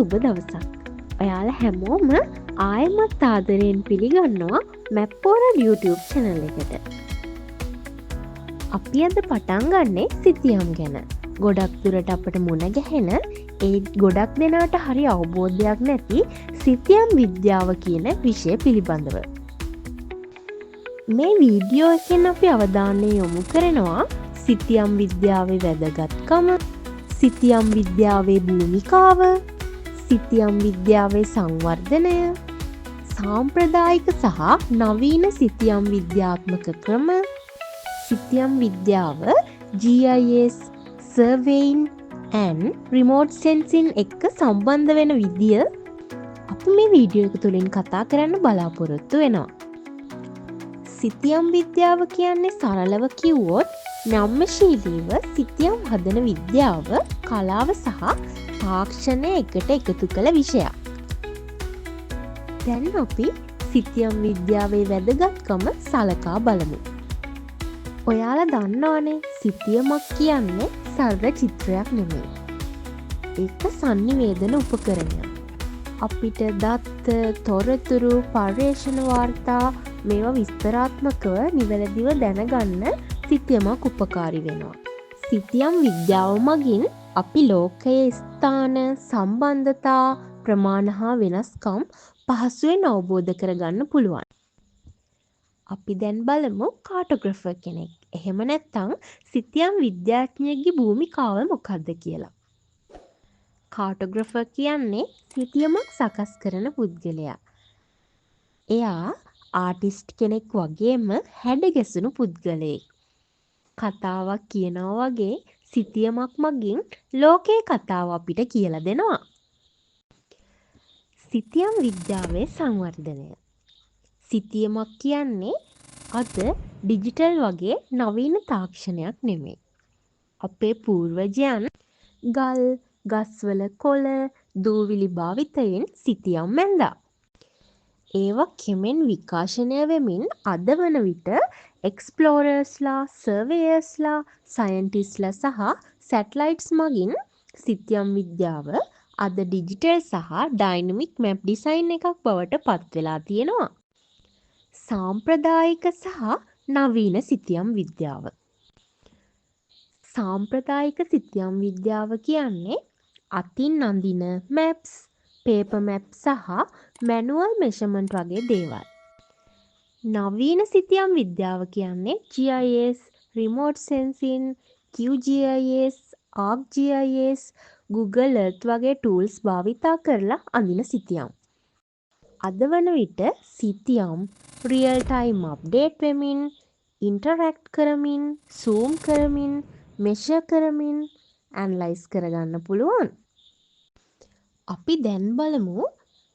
සුබ දවසක්. ඔයාලා හැමෝම ආයෙමත් ආදරයෙන් පිළිගන්නවා මැප්පෝරල් YouTube channel එකට. අපි අද පටන් ගන්නේ සිතියම් ගැන. ගොඩක් දුරට අපට මුණ ගැහෙන ඒ ගොඩක් දෙනාට හරි අවබෝධයක් නැති සිතියම් විද්‍යාව කියන විෂය පිළිබඳව. මේ වීඩියෝ එකෙන් අපි අවධානය යොමු කරනවා සිතියම් විද්‍යාවේ වැදගත්කම, සිතියම් විද්‍යාවේ භූමිකාව, සිතියම් විද්‍යාවේ සංවර්ධනය, සාම්ප්‍රදායික සහ නවීන සිතියම් විද්‍යාත්මක ක්‍රම, සිතියම් විද්‍යාව GIS, surveying and remote sensing එක්ක සම්බන්ධ වෙන විදිය අපි මේ වීඩියෝ එක තුලින් කතා කරන්න බලාපොරොත්තු වෙනවා. සිතියම් විද්‍යාව කියන්නේ සරලව කිව්වොත් නම්‍යශීලීව සිතියම් හදන විද්‍යාව, කලාව සහ තාක්ෂණය එකට එකතු කළ විෂයක්. දැන් අපි සිතියම් විද්‍යාවේ වැදගත්කම සලකා බලමු. ඔයාලා දන්නවනේ සිතියමක් කියන්නේ සරල චිත්‍රයක් නෙමෙයි. ඒක sannivedana උපකරණයක්. අපිට දත්ත, තොරතුරු, පර්යේෂණ වාර්තා මේවා විස්තරාත්මකව නිවැරදිව දැනගන්න සිතියමක් උපකාරී වෙනවා. සිතියම් විද්‍යාව මගින් අපි ලෝකයේ ස්ථාන, සම්බන්ධතා, ප්‍රමාණ හා වෙනස්කම් පහසුවෙන් අවබෝධ කරගන්න පුළුවන්. අපි දැන් බලමු කාටෝග්‍රැෆර් කෙනෙක්. එහෙම නැත්නම් සිතියම් විද්‍යාඥයෙක්ගේ භූමිකාව මොකක්ද කියලා. කාටෝග්‍රැෆර් කියන්නේ සිතියමක් සකස් කරන පුද්ගලයා. එයා ආටිස්ට් කෙනෙක් වගේම හැඩගැසුණු පුද්ගලයෙක්. කතාවක් කියනවා වගේ සිතියමක් මගින් ලෝකයේ කතාව අපිට කියලා දෙනවා. සිතියම් විද්‍යාවේ සංවර්ධනය. සිතියමක් කියන්නේ අද ඩිජිටල් වගේ නවීන තාක්ෂණයක් නෙමෙයි. අපේ පූර්වජයන් ගල්, ගස්වල කොළ, දූවිලි භාවිතයෙන් සිතියම් ඇඳා. ඒවා කෙමෙන් විකාශනය වෙමින් අද වන විට එක්ස්ප්ලෝරර්ස්ලා, සර්වේයර්ස්ලා, සයන්ටිස්ට්ලා සහ සැටලයිට්ස් මගින් සිතියම් විද්‍යාව අද ඩිජිටල් සහ ඩයිනමික් මැප් ඩිසයින් එකක් බවට පත් වෙලා තියෙනවා. සාම්ප්‍රදායික සහ නවීන සිතියම් විද්‍යාව. සාම්ප්‍රදායික සිතියම් විද්‍යාව කියන්නේ අතින් අඳින මැප්ස්, පේපර් මැප් සහ මැනුවල් මෙෂර්මන්ට් වගේ දේවල්. නවීන සිතියම් විද්‍යාව කියන්නේ GIS, remote sensing, QGIS, ArcGIS, Google Earth වගේ tools භාවිතා කරලා අඳින සිතියම්. අද වන විට සිතියම් රියල් ටයිම් අප්ඩේට් වෙමින්, ඉන්ටරැක්ට් කරමින්, zoom කරමින්, මෙෂර් කරමින්, ඇනලයිස් කරගන්න පුළුවන්. අපි දැන් බලමු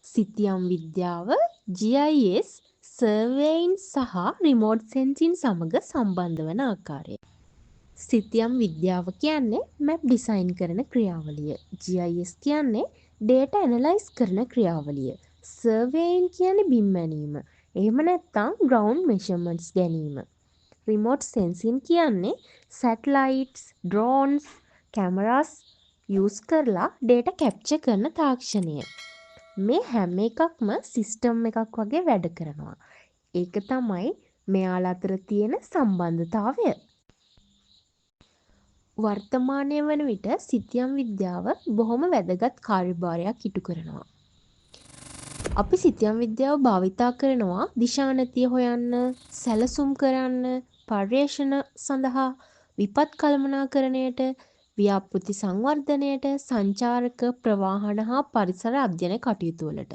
සිතියම් විද්‍යාව GIS, surveying සහ remote sensing සමග සම්බන්ධ වන ආකාරය. සිතියම් විද්‍යාව කියන්නේ මැප් ඩිසයින් කරන ක්‍රියාවලිය. GIS කියන්නේ data analyze කරන ක්‍රියාවලිය. surveying කියන්නේ බිම් මැනීම. එහෙම නැත්නම් ground measurements ගැනීම. remote sensing කියන්නේ satellites, drones, cameras use කරලා data capture කරන තාක්ෂණය. මේ හැම එකක්ම සිස්ටම් එකක් වගේ වැඩ කරනවා. ඒක තමයි මෙයාලා අතර තියෙන සම්බන්ධතාවය. වර්තමානයේ වන විට සිතියම් විද්‍යාව බොහොම වැදගත් කාර්යභාරයක් ඉටු කරනවා. අපි සිතියම් විද්‍යාව භාවිතා කරනවා දිශානතිය හොයන්න, සැලසුම් කරන්න, පර්යේෂණ සඳහා, විපත් කළමනාකරණයට, ව්‍යාපෘති සංවර්ධනයට, සංචාරක, ප්‍රවාහන හා පරිසර අධ්‍යයන කටයුතු වලට.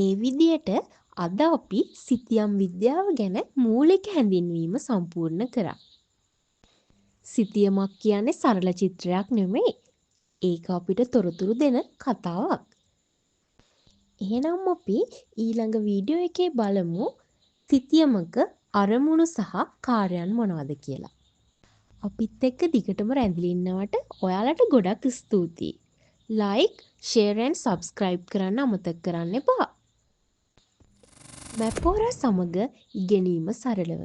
ඒ විදියට අද අපි සිතියම් විද්‍යාව ගැන මූලික හැඳින්වීම සම්පූර්ණ කරා. සිතියමක් කියන්නේ සරල චිත්‍රයක් නෙමෙයි. ඒක අපිට තොරතුරු දෙන කතාවක්. එහෙනම් අපි ඊළඟ වීඩියෝ එකේ බලමු සිතියමක අරමුණු සහ කාර්යයන් මොනවද කියලා. අපිත් එක්ක දිගටම රැඳිලා ඉන්නවට ඔයාලට ගොඩක් ස්තුතියි. like, share and subscribe කරන්න අමතක කරන්න එපා. මැප්පෝරා සමග ඉගෙනීම සරලව.